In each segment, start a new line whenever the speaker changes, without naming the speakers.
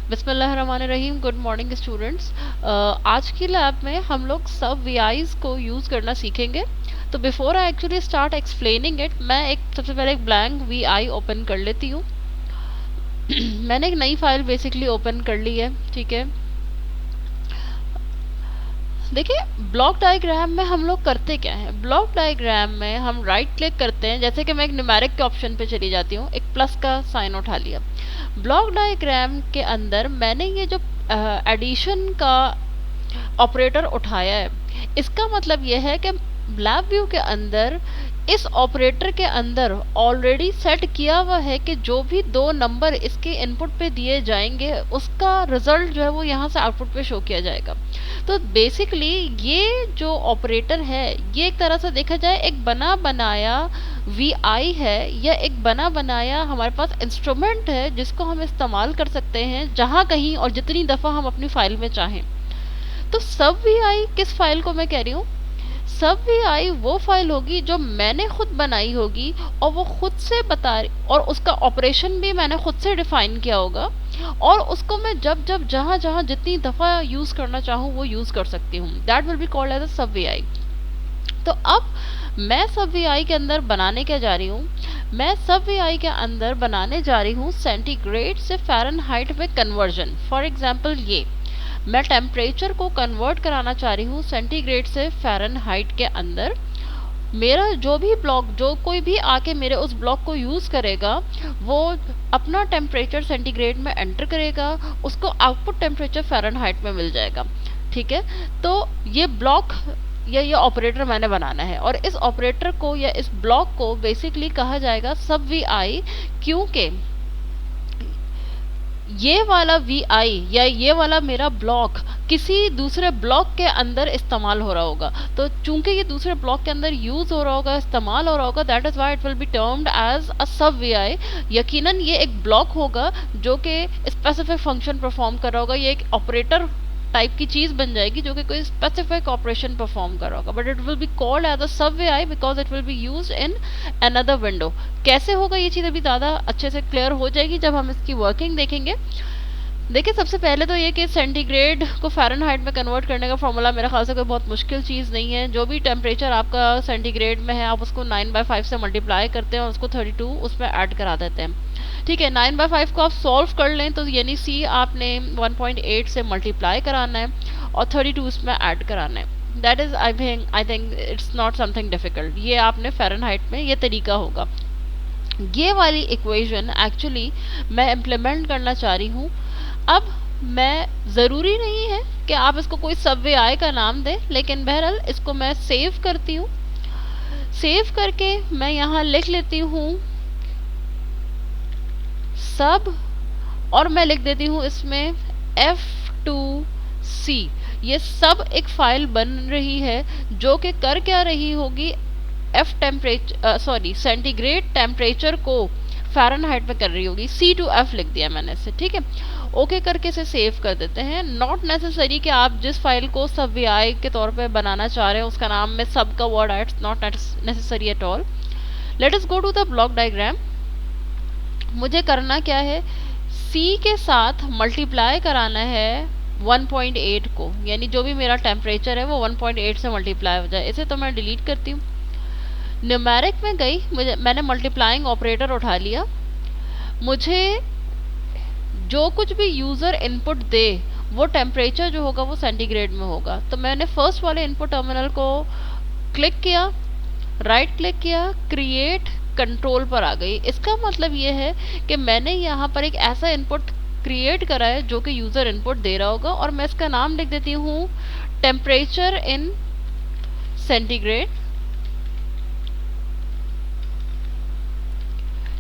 बिस्मिल्लाहिर्रहमानिर्रहीम। Good morning students. आज की लैब में हम लोग सब वीआईज को यूज़ करना सीखेंगे। तो before I actually start explaining it, मैं एक सबसे पहले एक ब्लैंक वीआई ओपन कर लेती हूँ। मैंने एक नई फाइल बेसिकली ओपन कर ली है, ठीक है। देखिए, ब्लॉक डायग्राम में हम लोग करते क्या है। ब्लॉक डायग्राम में हम राइट क्लिक करते हैं, जैसे कि मैं एक न्यूमेरिक के ऑप्शन पे चली जाती हूँ, एक प्लस का साइन उठा लिया। ब्लॉक डायग्राम के अंदर मैंने ये जो एडिशन का ऑपरेटर उठाया है, इसका मतलब यह है कि लैब व्यू के अंदर इस ऑपरेटर के अंदर ऑलरेडी सेट किया हुआ है कि जो भी दो नंबर इसके इनपुट पे दिए जाएंगे उसका रिजल्ट जो है वो यहाँ से आउटपुट पे शो किया जाएगा। तो बेसिकली ये जो ऑपरेटर है, ये एक तरह से देखा जाए एक बना बनाया वीआई है, या एक बना बनाया हमारे पास इंस्ट्रूमेंट है जिसको हम इस्तेमाल कर सकते हैं जहाँ कहीं और जितनी दफ़ा हम अपनी फाइल में चाहें। तो सब वीआई किस फाइल को मैं कह रही हूँ? सब वीआई वो फाइल होगी जो मैंने खुद बनाई होगी और वो खुद से बता रही, और उसका ऑपरेशन भी मैंने खुद से डिफाइन किया होगा, और उसको मैं जब जब जहाँ जहाँ जितनी दफ़ा यूज़ करना चाहूँ वो यूज़ कर सकती हूँ। That will be called as a sub VI. तो अब मैं सब वीआई के अंदर बनाने क्या जा रही हूँ? मैं सब वीआई के अंदर बनाने जा रही हूँ सेंटीग्रेड से फ़ारेनहाइट में कन्वर्जन। फॉर एग्जांपल, ये मैं टेम्परेचर को कन्वर्ट कराना चाह रही हूँ सेंटीग्रेड से फ़ारेनहाइट के अंदर। मेरा जो भी ब्लॉक, जो कोई भी आके मेरे उस ब्लॉक को यूज़ करेगा, वो अपना टेम्परेचर सेंटीग्रेड में एंटर करेगा, उसको आउटपुट टेम्परेचर फ़ारेनहाइट में मिल जाएगा, ठीक है। तो ये ब्लॉक या ये ऑपरेटर मैंने बनाना है, और इस ऑपरेटर को या इस ब्लॉक को बेसिकली कहा जाएगा सब वीआई, क्योंकि ये वाला वीआई या ये वाला मेरा ब्लॉक किसी दूसरे ब्लॉक के अंदर इस्तेमाल हो रहा होगा। तो चूंकि ये दूसरे ब्लॉक के अंदर यूज हो रहा होगा, इस्तेमाल हो रहा होगा, that is why it will be termed as a sub VI. यकीनन ये एक ब्लॉक होगा जो कि स्पेसिफिक फंक्शन परफॉर्म कर रहा होगा, ये एक ऑपरेटर टाइप की चीज बन जाएगी जो कि कोई स्पेसिफिक ऑपरेशन परफॉर्म कर रहा होगा, but it will be called as a sub VI because it will be used in another window. कैसे होगा ये चीज़ अभी ज़्यादा अच्छे से क्लियर हो जाएगी जब हम इसकी वर्किंग देखेंगे। देखिए, सबसे पहले तो ये कि सेंटीग्रेड को फ़ारेनहाइट में कन्वर्ट करने का फॉर्मूला मेरे ख्याल से कोई बहुत मुश्किल चीज़ नहीं है। जो भी टेम्परेचर आपका सेंटीग्रेड में है, आप उसको 9/5 से मल्टीप्लाई करते हैं और उसको 32 उसमें ऐड करा देते हैं, ठीक है। 9/5 को आप सॉल्व कर लें तो यानी सी आपने 1.8 से मल्टीप्लाई कराना है और 32 उसमें ऐड कराना है। That is I think it's not something difficult. ये आपने फ़ारेनहाइट में ये तरीका होगा। ये वाली इक्वेशन एक्चुअली मैं इम्प्लीमेंट करना चाह रही हूँ। अब मैं ज़रूरी नहीं है कि आप इसको कोई सब वीआई का नाम दें, लेकिन बहरहाल इसको मैं सेव करती हूँ। सेव करके मैं यहाँ लिख लेती हूँ सब, और मैं लिख देती हूँ इसमें F2C। ये सब एक फाइल बन रही है जो कि कर क्या रही होगी, सेंटीग्रेड टेम्परेचर को फ़ारेनहाइट में कर रही होगी। C to F लिख दिया मैंने इसे, ठीक है। ओके करके इसे सेव कर देते हैं। नॉट नेसेसरी कि आप जिस फाइल को सब वीआई के तौर पे बनाना चाह रहे हैं उसका नाम में सब का वर्ड आए, it's not necessary at all. Let us go to the block diagram. मुझे करना क्या है, C के साथ मल्टीप्लाई कराना है 1.8 को, यानी जो भी मेरा टेम्परेचर है वो 1.8 से मल्टीप्लाई हो जाए। इसे तो मैं डिलीट करती हूँ। न्यूमेरिक में गई, मैंने मल्टीप्लाइंग ऑपरेटर उठा लिया। मुझे जो कुछ भी यूज़र इनपुट दे वो टेम्परेचर जो होगा वो सेंटीग्रेड में होगा। तो मैंने फर्स्ट वाले इनपुट टर्मिनल को क्लिक किया, राइट क्लिक किया, क्रिएट कंट्रोल पर आ गई। इसका मतलब ये है कि मैंने यहाँ पर एक ऐसा इनपुट क्रिएट करा है जो कि यूज़र इनपुट दे रहा होगा, और मैं इसका नाम लिख देती हूँ टेम्परेचर इन सेंटीग्रेड,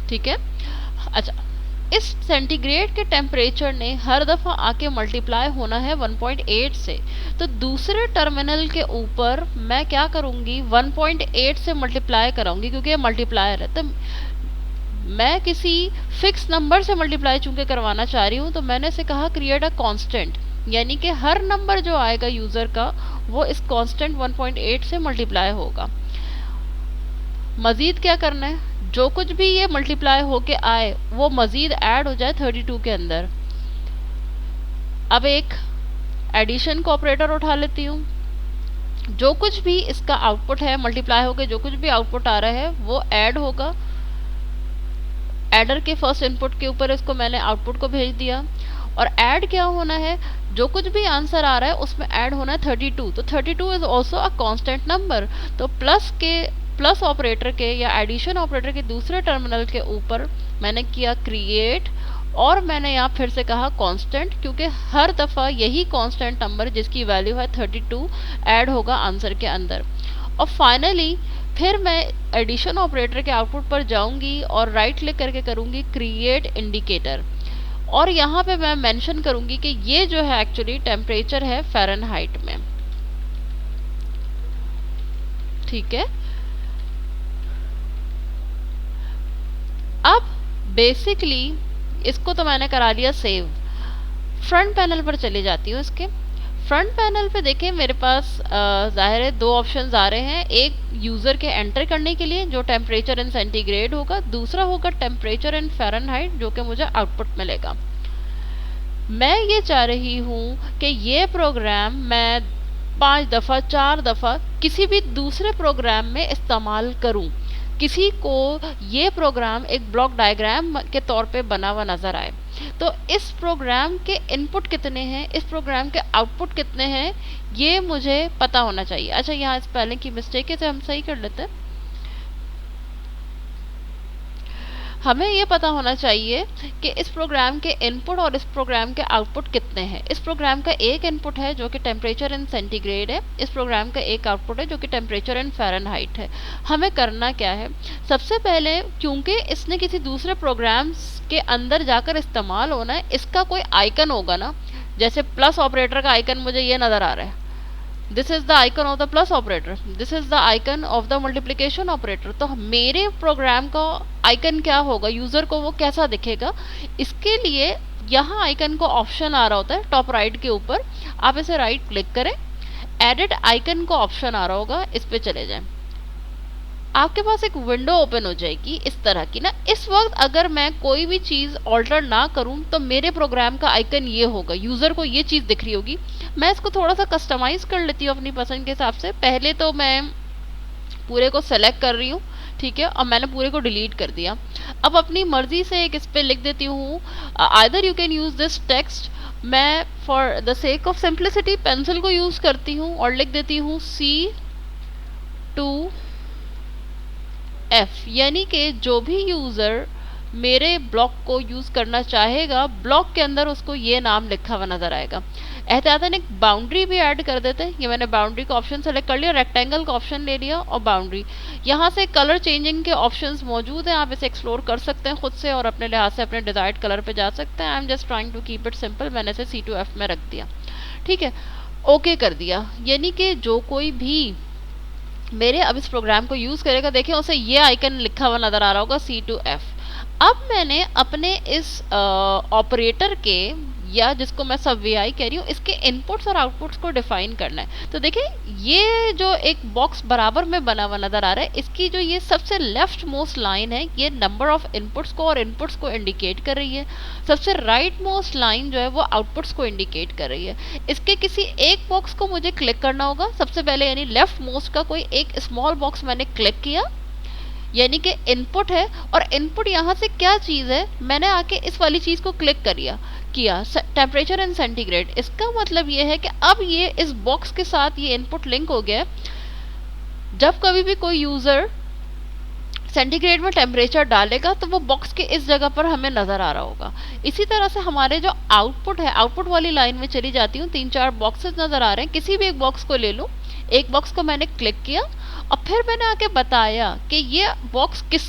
ठीक है। अच्छा, इस सेंटीग्रेड के टेम्परेचर ने हर दफ़ा आके मल्टीप्लाई होना है 1.8 से। तो दूसरे टर्मिनल के ऊपर मैं क्या करूँगी, 1.8 से मल्टीप्लाई कराऊंगी, क्योंकि ये मल्टीप्लायर है। तो मैं किसी फिक्स नंबर से मल्टीप्लाई चूंकि करवाना चाह रही हूँ, तो मैंने इसे कहा क्रिएट अ कांस्टेंट, यानी कि हर नंबर जो आएगा यूज़र का वो इस कांस्टेंट 1.8 से मल्टीप्लाई होगा। मज़ीद क्या करना है, जो कुछ भी ये मल्टीप्लाई होके आए वो मज़ीद ऐड हो जाए 32 के अंदर। अब एक एडिशन का ऑपरेटर उठा लेती हूँ। जो कुछ भी इसका आउटपुट है मल्टीप्लाई होकर जो कुछ भी आउटपुट आ रहा है वो ऐड होगा। एडर के फर्स्ट इनपुट के ऊपर इसको मैंने आउटपुट को भेज दिया। और ऐड क्या होना है, जो कुछ भी आंसर आ रहा है उसमें ऐड होना है 32। तो 32 is also a constant number. तो प्लस ऑपरेटर के या एडिशन ऑपरेटर के दूसरे टर्मिनल के ऊपर मैंने किया क्रिएट, और मैंने यहाँ फिर से कहा कांस्टेंट, क्योंकि हर दफ़ा यही कांस्टेंट नंबर जिसकी वैल्यू है 32 ऐड होगा आंसर के अंदर। और फाइनली फिर मैं एडिशन ऑपरेटर के आउटपुट पर जाऊंगी और राइट क्लिक करके करूंगी क्रिएट इंडिकेटर, और यहाँ पे मैं मेंशन करूंगी कि ये जो है एक्चुअली टेम्परेचर है फ़ारेनहाइट में। ठीक है, अब बेसिकली इसको तो मैंने करा लिया सेव। फ्रंट पैनल पर चले जाती हूँ। इसके फ्रंट पैनल पे देखें मेरे पास जाहिर है दो ऑप्शंस आ रहे हैं। एक यूज़र के एंटर करने के लिए जो टेम्परेचर इन सेंटीग्रेड होगा, दूसरा होगा टेम्परेचर इन फ़ारेनहाइट जो कि मुझे आउटपुट मिलेगा। मैं ये चाह रही हूँ कि ये प्रोग्राम मैं 5 दफ़ा 4 दफ़ा किसी भी दूसरे प्रोग्राम में इस्तेमाल करूँ। किसी को ये प्रोग्राम एक ब्लॉक डायग्राम के तौर पे बना हुआ नज़र आए, तो इस प्रोग्राम के इनपुट कितने हैं, इस प्रोग्राम के आउटपुट कितने हैं, ये मुझे पता होना चाहिए। अच्छा, यहाँ इस पहले की मिस्टेक है तो हम सही कर लेते हैं। हमें ये पता होना चाहिए कि इस प्रोग्राम के इनपुट और इस प्रोग्राम के आउटपुट कितने हैं। इस प्रोग्राम का एक इनपुट है जो कि टेम्परेचर इन सेंटीग्रेड है, इस प्रोग्राम का एक आउटपुट है जो कि टेम्परेचर इन फ़ारेनहाइट है। हमें करना क्या है, सबसे पहले क्योंकि इसने किसी दूसरे प्रोग्राम्स के अंदर जाकर इस्तेमाल होना है, इसका कोई आइकन होगा ना। जैसे प्लस ऑपरेटर का आइकन मुझे ये नज़र आ रहा है, this is the icon of the plus operator, this is the icon of the multiplication operator. तो मेरे प्रोग्राम का आइकन क्या होगा, यूजर को वो कैसा दिखेगा, इसके लिए यहाँ आइकन को ऑप्शन आ रहा होता है टॉप राइट के ऊपर। आप इसे राइट क्लिक करें, एडिट आइकन को ऑप्शन आ रहा होगा, इस पे चले जाएं। आपके पास एक विंडो ओपन हो जाएगी इस तरह की ना। इस वक्त अगर मैं कोई भी चीज़ ऑल्टर ना करूं तो मेरे प्रोग्राम का आइकन ये होगा, यूज़र को ये चीज़ दिख रही होगी। मैं इसको थोड़ा सा कस्टमाइज़ कर लेती हूँ अपनी पसंद के हिसाब से। पहले तो मैं पूरे को सेलेक्ट कर रही हूँ, ठीक है, और मैंने पूरे को डिलीट कर दिया। अब अपनी मर्जी से एक इस पर लिख देती हूँ, either you can use this text. मैं for the sake of simplicity pencil को यूज़ करती हूँ और लिख देती हूँ C2F, यानी कि जो भी यूज़र मेरे ब्लॉक को यूज़ करना चाहेगा, ब्लॉक के अंदर उसको ये नाम लिखा हुआ नज़र आएगा। एहतियातन एक बाउंड्री भी ऐड कर देते हैं। ये मैंने बाउंड्री का ऑप्शन सेलेक्ट कर लिया, रेक्टेंगल का ऑप्शन ले लिया और बाउंड्री। यहाँ से कलर चेंजिंग के ऑप्शंस मौजूद हैं, आप इसे एक्सप्लोर कर सकते हैं खुद से और अपने लिहाज से अपने डिज़ायर्ड कलर पे जा सकते हैं। I am just trying to keep it simple, मैंने इसे C2F में रख दिया। ठीक है, ओके कर दिया। यानी कि जो कोई भी मेरे अब इस प्रोग्राम को यूज़ करेगा, देखें उसे ये आइकन लिखा हुआ नज़र आ रहा होगा C2F। अब मैंने अपने इस ऑपरेटर के, या जिसको मैं सब VI कह रही हूँ, इसके इनपुट्स और आउटपुट्स को डिफाइन करना है। तो देखिए ये जो एक बॉक्स बराबर में बना हुआ नज़र आ रहा है, इसकी जो ये सबसे लेफ्ट मोस्ट लाइन है ये नंबर ऑफ इनपुट्स को और इनपुट्स को इंडिकेट कर रही है। सबसे राइट मोस्ट लाइन जो है वो आउटपुट्स को इंडिकेट कर रही है। इसके किसी एक बॉक्स को मुझे क्लिक करना होगा सबसे पहले, यानी लेफ्ट मोस्ट का कोई एक स्मॉल बॉक्स मैंने क्लिक किया, यानी कि इनपुट है। और इनपुट यहाँ से क्या चीज़ है, मैंने आके इस वाली चीज़ को क्लिक किया टेम्परेचर इन सेंटीग्रेड। इसका मतलब ये है कि अब ये इस बॉक्स के साथ ये इनपुट लिंक हो गया है। जब कभी भी कोई यूज़र सेंटीग्रेड में टेम्परेचर डालेगा तो वो बॉक्स के इस जगह पर हमें नज़र आ रहा होगा। इसी तरह से हमारे जो आउटपुट है, आउटपुट वाली लाइन में चली जाती हूँ, 3-4 बॉक्सेस नज़र आ रहे हैं, किसी भी एक बॉक्स को ले लूँ। एक बॉक्स को मैंने क्लिक किया और फिर मैंने आके बताया कि ये बॉक्स किस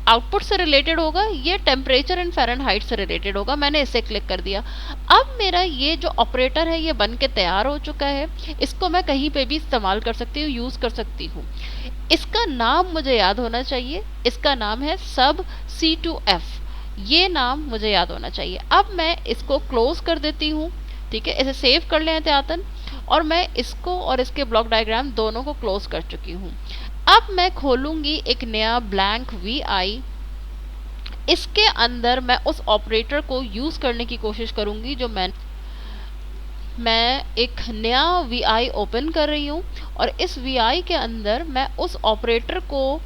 आउटपुट से रिलेटेड होगा, ये टेम्परेचर इन फ़ारेनहाइट से रिलेटेड होगा। मैंने इसे क्लिक कर दिया। अब मेरा ये जो ऑपरेटर है ये बन के तैयार हो चुका है। इसको मैं कहीं पे भी इस्तेमाल कर सकती हूँ, यूज़ कर सकती हूँ। इसका नाम मुझे याद होना चाहिए, इसका नाम है सब C2F, ये नाम मुझे याद होना चाहिए। अब मैं इसको क्लोज कर देती हूँ, ठीक है, इसे सेव कर लें एहतियातन, और मैं इसको और इसके ब्लॉक डायग्राम दोनों को क्लोज कर चुकी हूँ। अब मैं खोलूँगी एक नया ब्लैंक VI। इसके अंदर मैं उस ऑपरेटर को यूज़ करने की कोशिश करूँगी जो मैं मैं एक नया वी ओपन कर रही हूँ और इस वी के अंदर मैं उस ऑपरेटर को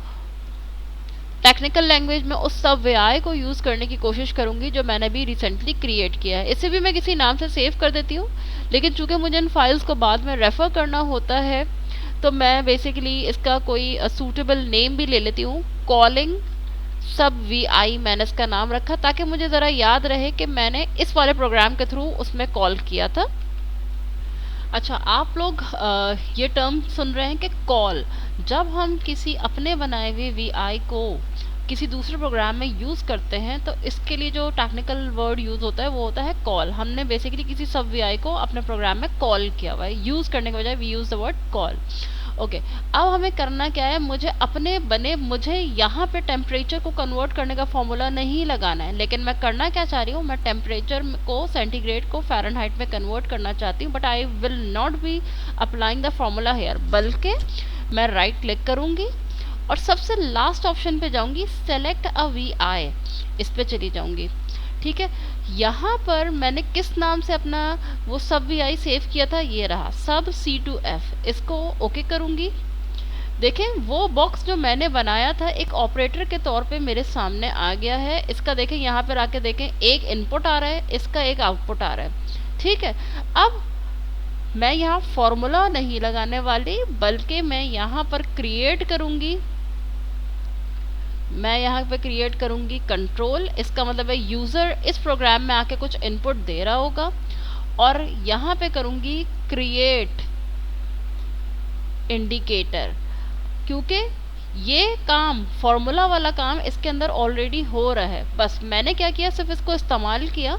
टेक्निकल लैंग्वेज में उस सब वी को यूज़ करने की कोशिश करूँगी जो मैंने भी रिसेंटली क्रिएट किया है। इसे भी मैं किसी नाम से सेव कर देती हूँ, लेकिन चूंकि मुझे इन फाइल्स को बाद में रेफ़र करना होता है तो मैं बेसिकली इसका कोई सूटेबल नेम भी ले लेती हूँ। कॉलिंग सब वी मैंने इसका नाम रखा ताकि मुझे ज़रा याद रहे कि मैंने इस वाले प्रोग्राम के थ्रू उसमें कॉल किया था। अच्छा, आप लोग ये टर्म सुन रहे हैं कि कॉल, जब हम किसी अपने बनाए हुए वी को किसी दूसरे प्रोग्राम में यूज़ करते हैं तो इसके लिए जो टेक्निकल वर्ड यूज़ होता है वो होता है कॉल। हमने बेसिकली किसी सब वी को अपने प्रोग्राम में कॉल किया हुआ है, यूज़ करने के बजाय we use the word call. Okay, अब हमें करना क्या है, मुझे यहाँ पे टेम्परेचर को कन्वर्ट करने का फॉर्मूला नहीं लगाना है, लेकिन मैं करना क्या चाह रही हूँ, मैं टेम्परेचर को सेंटीग्रेड को फ़ारेनहाइट में कन्वर्ट करना चाहती हूँ, but I will not be applying the formula here, बल्कि मैं राइट क्लिक करूँगी और सबसे लास्ट ऑप्शन पे जाऊँगी, सेलेक्ट अ वी इस पे चली जाऊँगी। ठीक है, यहाँ पर मैंने किस नाम से अपना वो सब वी सेव किया था, ये रहा सब C2F, इसको ओके करूँगी। देखें वो बॉक्स जो मैंने बनाया था एक ऑपरेटर के तौर पे मेरे सामने आ गया है। इसका देखें, यहाँ पर आके देखें, एक इनपुट आ रहा है, इसका एक आउटपुट आ रहा है। ठीक है, अब मैं यहाँ फॉर्मूला नहीं लगाने वाली, बल्कि मैं यहाँ पर क्रिएट करूँगी, मैं यहाँ पे क्रिएट करूँगी कंट्रोल। इसका मतलब है यूज़र इस प्रोग्राम में आके कुछ इनपुट दे रहा होगा, और यहाँ पे करूँगी क्रिएट इंडिकेटर, क्योंकि ये काम फॉर्मूला वाला काम इसके अंदर ऑलरेडी हो रहा है। बस मैंने क्या किया, सिर्फ इसको इस्तेमाल किया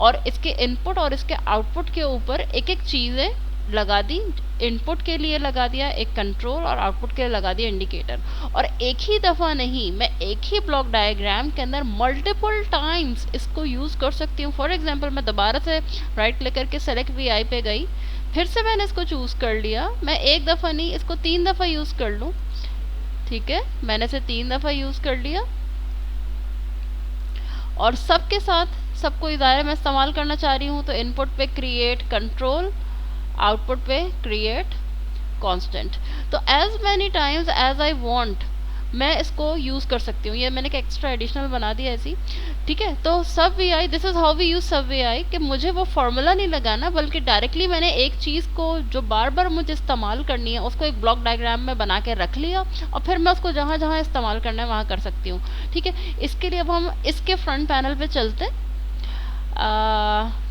और इसके इनपुट और इसके आउटपुट के ऊपर एक एक चीज़ें लगा दी। इनपुट के लिए लगा दिया एक कंट्रोल और आउटपुट के लिए लगा दिया इंडिकेटर, और एक ही दफ़ा नहीं, मैं एक ही ब्लॉक डायग्राम के अंदर मल्टीपल टाइम्स इसको यूज़ कर सकती हूँ। फॉर एग्जांपल, मैं दोबारा से राइट क्लिक करके सेलेक्ट वी पे गई, फिर से मैंने इसको चूज़ कर लिया, मैं एक दफ़ा नहीं इसको 3 दफ़ा यूज़ कर लूँ। ठीक है, मैंने इसे 3 दफ़ा यूज़ कर लिया, और सबके साथ सबको इदारे में इस्तेमाल करना चाह रही हूँ तो इनपुट पे क्रिएट कंट्रोल, आउटपुट पे क्रिएट कांस्टेंट। तो as many times as I want मैं इसको यूज़ कर सकती हूँ। ये मैंने एक एक्स्ट्रा एडिशनल बना दिया ऐसी। ठीक है, तो sub V this is how we use sub V कि मुझे वो फॉर्मूला नहीं लगाना, बल्कि डायरेक्टली मैंने एक चीज़ को जो बार बार मुझे इस्तेमाल करनी है उसको एक ब्लॉक डायग्राम में बना के रख लिया, और फिर मैं उसको जहाँ जहाँ इस्तेमाल करना है वहाँ कर सकती हूँ। ठीक है, इसके लिए अब हम इसके फ्रंट पैनल पे चलते हैं।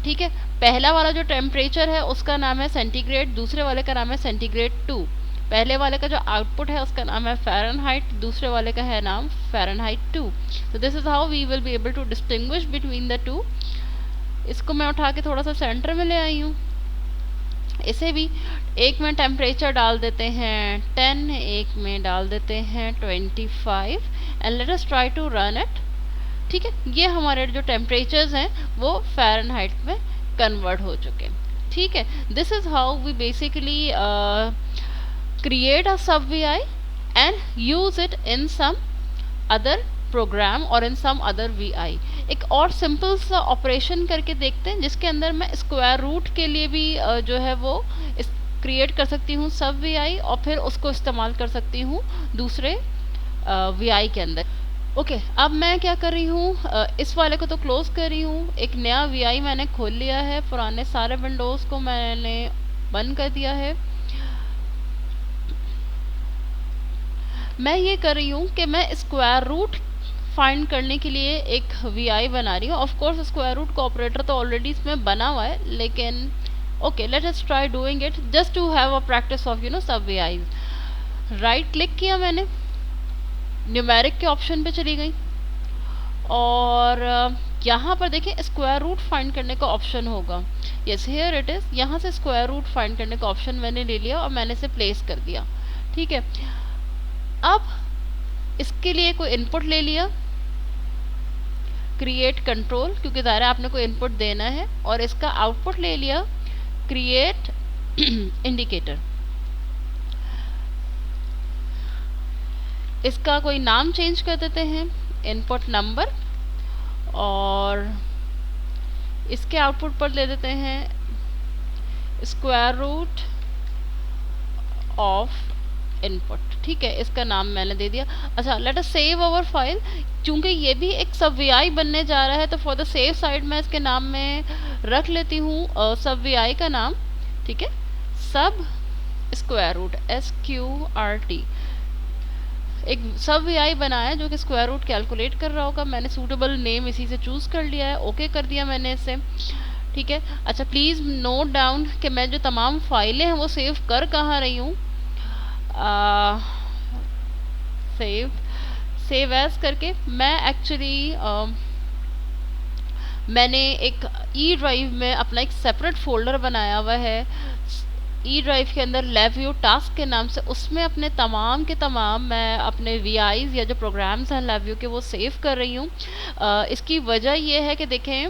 ठीक है, पहला वाला जो टेम्परेचर है उसका नाम है सेंटीग्रेड, दूसरे वाले का नाम है सेंटीग्रेड 2। पहले वाले का जो आउटपुट है उसका नाम है फ़ारेनहाइट, दूसरे वाले का है नाम फ़ारेनहाइट 2। तो this is how we will be able to distinguish between the two. इसको मैं उठा के थोड़ा सा सेंटर में ले आई हूँ। इसे भी एक में टेम्परेचर डाल देते हैं 10, एक में डाल देते हैं 25, and let us try to run it. ठीक है, ये हमारे जो टेम्परेचर्स हैं वो फ़ारेनहाइट में कन्वर्ट हो चुके हैं। ठीक है, this is how we basically create a sub vi and use it in some other program or in some other vi। एक और सिंपल सा ऑपरेशन करके देखते हैं जिसके अंदर मैं स्क्वायर रूट के लिए भी जो है वो क्रिएट कर सकती हूँ सब vi, और फिर उसको इस्तेमाल कर सकती हूँ दूसरे vi के अंदर। ओके, अब मैं क्या कर रही हूँ, इस वाले को तो क्लोज कर रही हूँ, एक नया vi मैंने खोल लिया है, पुराने सारे विंडोज़ को मैंने बंद कर दिया है। मैं ये कर रही हूँ कि मैं स्क्वायर रूट फाइंड करने के लिए एक वी बना रही हूँ। ऑफ कोर्स स्क्वायर रूट का ऑपरेटर तो ऑलरेडी इसमें बना हुआ है, लेकिन okay, let us try doing it just to have a practice of sub V. Right click किया मैंने, न्यूमेरिक के ऑप्शन पे चली गई, और यहाँ पर देखें स्क्वायर रूट फाइंड करने का ऑप्शन होगा। Yes, here it is. यहाँ से स्क्वायर रूट फाइंड करने का ऑप्शन मैंने ले लिया और मैंने इसे प्लेस कर दिया। ठीक है, अब इसके लिए कोई इनपुट ले लिया, क्रिएट कंट्रोल, क्योंकि ज़ाहिर है आपने कोई इनपुट देना है, और इसका आउटपुट ले लिया क्रिएट इंडिकेटर। इसका कोई नाम चेंज कर देते हैं, इनपुट नंबर, और इसके आउटपुट पर ले देते हैं स्क्वायर रूट ऑफ इनपुट, ठीक है, इसका नाम मैंने दे दिया। अच्छा, let us save our file. चूंकि ये भी एक सब वी बनने जा रहा है तो फॉर द सेफ साइड मैं इसके नाम में रख लेती हूँ सब वी का नाम, ठीक है, सब स्क्वायर रूट SQRT। एक सब वी बनाया जो कि स्क्वायर रूट कैलकुलेट कर रहा होगा। मैंने सूटेबल नेम इसी से चूज कर लिया है, ओके कर दिया मैंने इसे, ठीक है। अच्छा, प्लीज़ नोट डाउन कि मैं जो तमाम फाइलें हैं वो सेव कर कहाँ रही हूँ। सेव एज करके मैं एक्चुअली मैंने एक ई ड्राइव में अपना एक सेपरेट फोल्डर बनाया हुआ है ई ड्राइव के अंदर लेव्यू टास्क के नाम से। उसमें अपने तमाम के तमाम मैं अपने वीआईज या जो प्रोग्राम्स हैं लेव्यू के वो सेव कर रही हूँ। इसकी वजह ये है कि देखें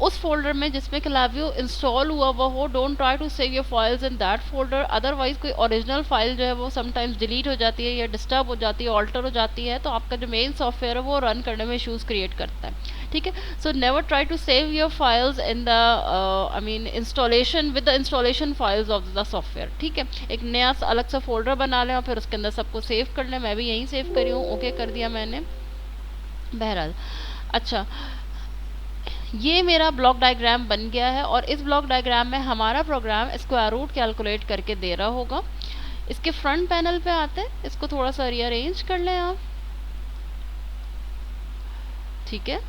उस फोल्डर में जिसमें क्लावियो इंस्टॉल हुआ हुआ हो, don't try to save your files in that folder, otherwise कोई ओरिजिनल फाइल जो है वो समटाइम्स डिलीट हो जाती है या डिस्टर्ब हो जाती है, ऑल्टर हो जाती है, तो आपका जो मेन सॉफ्टवेयर है वो रन करने में इशूज़ क्रिएट करता है, ठीक है। So never try to save your files in the I mean installation with the installation files of the software, ठीक है। एक नया अलग सा फोल्डर बना लें और फिर उसके अंदर सबको सेव कर लें। मैं भी यहीं सेव करी हूँ, ओके कर दिया मैंने, बहरहाल। अच्छा, ये मेरा ब्लॉक डायग्राम बन गया है और इस ब्लॉक डायग्राम में हमारा प्रोग्राम स्क्वायर रूट कैलकुलेट करके दे रहा होगा। इसके फ्रंट पैनल पे आते हैं, इसको थोड़ा सा रीअरेंज कर लें आप, ठीक है।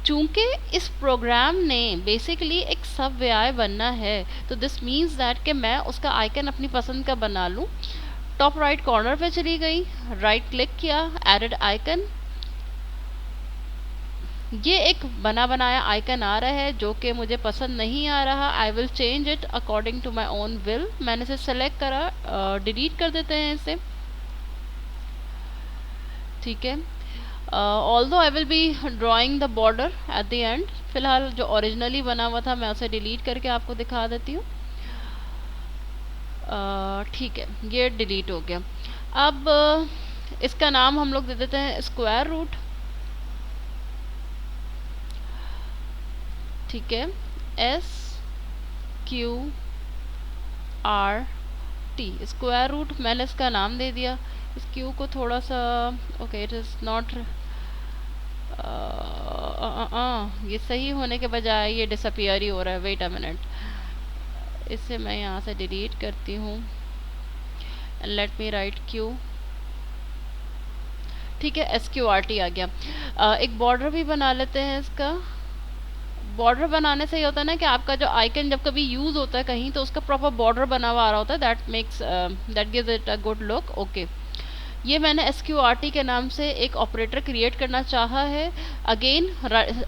चूंकि इस प्रोग्राम ने बेसिकली एक सब वी बनना है तो दिस मीन्स दैट कि मैं उसका आइकन अपनी पसंद का बना लूँ। टॉप राइट कॉर्नर पे चली गई, राइट क्लिक किया, एडेड आइकन, ये एक बना बनाया आइकन आ रहा है जो कि मुझे पसंद नहीं आ रहा। I will change it according to my own will. मैंने इसे सेलेक्ट करा, डिलीट कर देते हैं इसे, ठीक है। Although I will B drawing the border at the end. फिलहाल जो ओरिजिनली बना हुआ था मैं उसे डिलीट करके आपको दिखा देती हूँ, ठीक है, ये डिलीट हो गया। अब इसका नाम हम लोग दे देते हैं स्क्वायर रूट, ठीक है, SQRT, स्क्वायर रूट मैंने इसका नाम दे दिया। इस क्यू को थोड़ा सा, ओके, इट इज़ नॉट, ये सही होने के बजाय ये डिसअपियर ही हो रहा है। वेट अ मिनट, इसे मैं यहाँ से डिलीट करती हूँ and let me right Q, ठीक है, SQRT आ गया। एक बॉर्डर भी बना लेते हैं इसका। बॉर्डर बनाने से ये होता है ना कि आपका जो आइकन जब कभी यूज़ होता है कहीं तो उसका प्रॉपर बॉर्डर बना हुआ आ रहा होता है, that gives it a good look, okay. ये मैंने SQRT के नाम से एक ऑपरेटर क्रिएट करना चाहा है। अगेन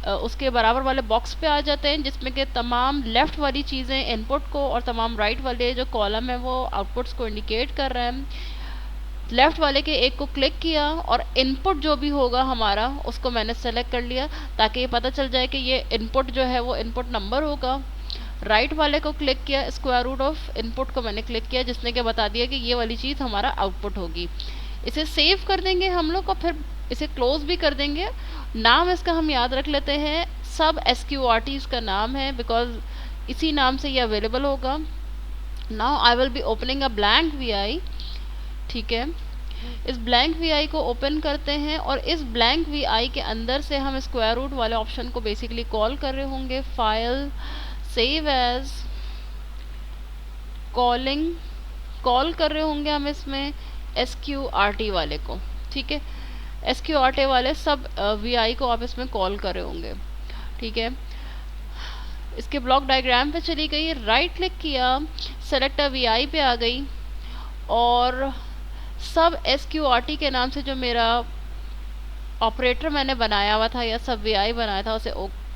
उसके बराबर वाले बॉक्स पे आ जाते हैं जिसमें कि तमाम लेफ़्ट वाली चीज़ें इनपुट को और तमाम राइट वाले जो कॉलम है वो आउटपुट्स को इंडिकेट कर रहे हैं। लेफ़्ट वाले के एक को क्लिक किया और इनपुट जो भी होगा हमारा उसको मैंने सेलेक्ट कर लिया ताकि ये पता चल जाए कि ये इनपुट जो है वो इनपुट नंबर होगा। राइट वाले को क्लिक किया, स्क्वायर रूट ऑफ इनपुट को मैंने क्लिक किया जिसने कि बता दिया कि ये वाली चीज़ हमारा आउटपुट होगी। इसे सेव कर देंगे हम लोग और फिर इसे क्लोज भी कर देंगे। नाम इसका हम याद रख लेते हैं, सब SQRT इसका नाम है बिकॉज इसी नाम से ये अवेलेबल होगा। Now I will be opening a blank V, ठीक है। इस ब्लैंक वी को ओपन करते हैं और इस ब्लैंक वी के अंदर से हम स्क्वायर रूट वाले ऑप्शन को बेसिकली कॉल कर रहे होंगे। फाइल, सेव एज, कॉल कर रहे होंगे हम इसमें SQRT वाले को, ठीक है। SQRT वाले सब वी को आप इसमें कॉल कर रहे होंगे, ठीक है। इसके ब्लॉक डायग्राम पे चली गई, राइट क्लिक किया, सेलेक्ट अ वी पे आ गई और सब SQRT के नाम से जो मेरा ऑपरेटर मैंने बनाया हुआ था या सब वी बनाया था उसे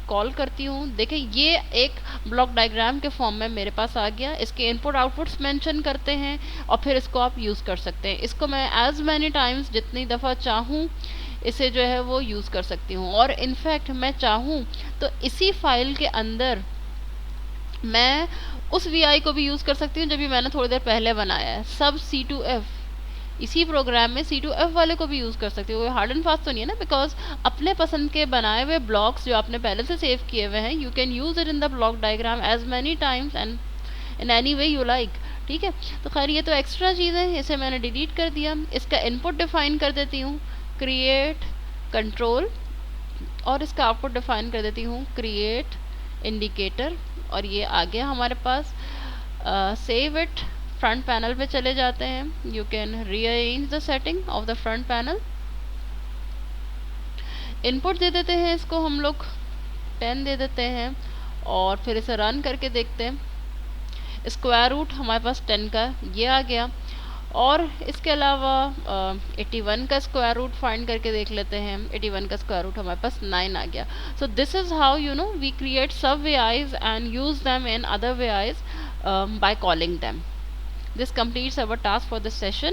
कॉल करती हूँ। देखिए ये एक ब्लॉक डायग्राम के फॉर्म में मेरे पास आ गया। इसके इनपुट आउटपुट्स मेंशन करते हैं और फिर इसको आप यूज़ कर सकते हैं। इसको मैं एज मैनी टाइम्स जितनी दफ़ा चाहूँ इसे जो है वो यूज़ कर सकती हूँ और इनफैक्ट मैं चाहूँ तो इसी फाइल के अंदर मैं उस वी को भी यूज़ कर सकती हूँ जो भी मैंने थोड़ी देर पहले बनाया है, सब C2F। इसी प्रोग्राम में C2F वाले को भी यूज़ कर सकती हो। हार्ड एंड फास्ट तो नहीं है ना, बिकॉज अपने पसंद के बनाए हुए ब्लॉक्स जो आपने पहले से सेव किए हुए हैं you can use it in the block diagram as many times and in any way you like. ठीक है, तो खैर ये तो एक्स्ट्रा चीज़ है, इसे मैंने डिलीट कर दिया। इसका इनपुट डिफाइन कर देती हूँ क्रिएट कंट्रोल, और इसका आउटपुट डिफाइन कर देती हूँ क्रिएट इंडिकेटर, और ये आ गया हमारे पास। सेव इट, फ्रंट पैनल पे चले जाते हैं। You can rearrange the setting of the front panel. Input दे देते हैं इसको हम लोग 10 दे देते हैं, और फिर इसे रन करके देखते हैं। स्क्वायर रूट हमारे पास 10 का ये आ गया, और इसके अलावा 81 का स्क्वायर रूट फाइंड करके देख लेते हैं। 81 का स्क्वायर रूट हमारे पास 9 आ गया। So this is how you know we create sub VIs and use them in other VIs by calling them. This completes our task for this session.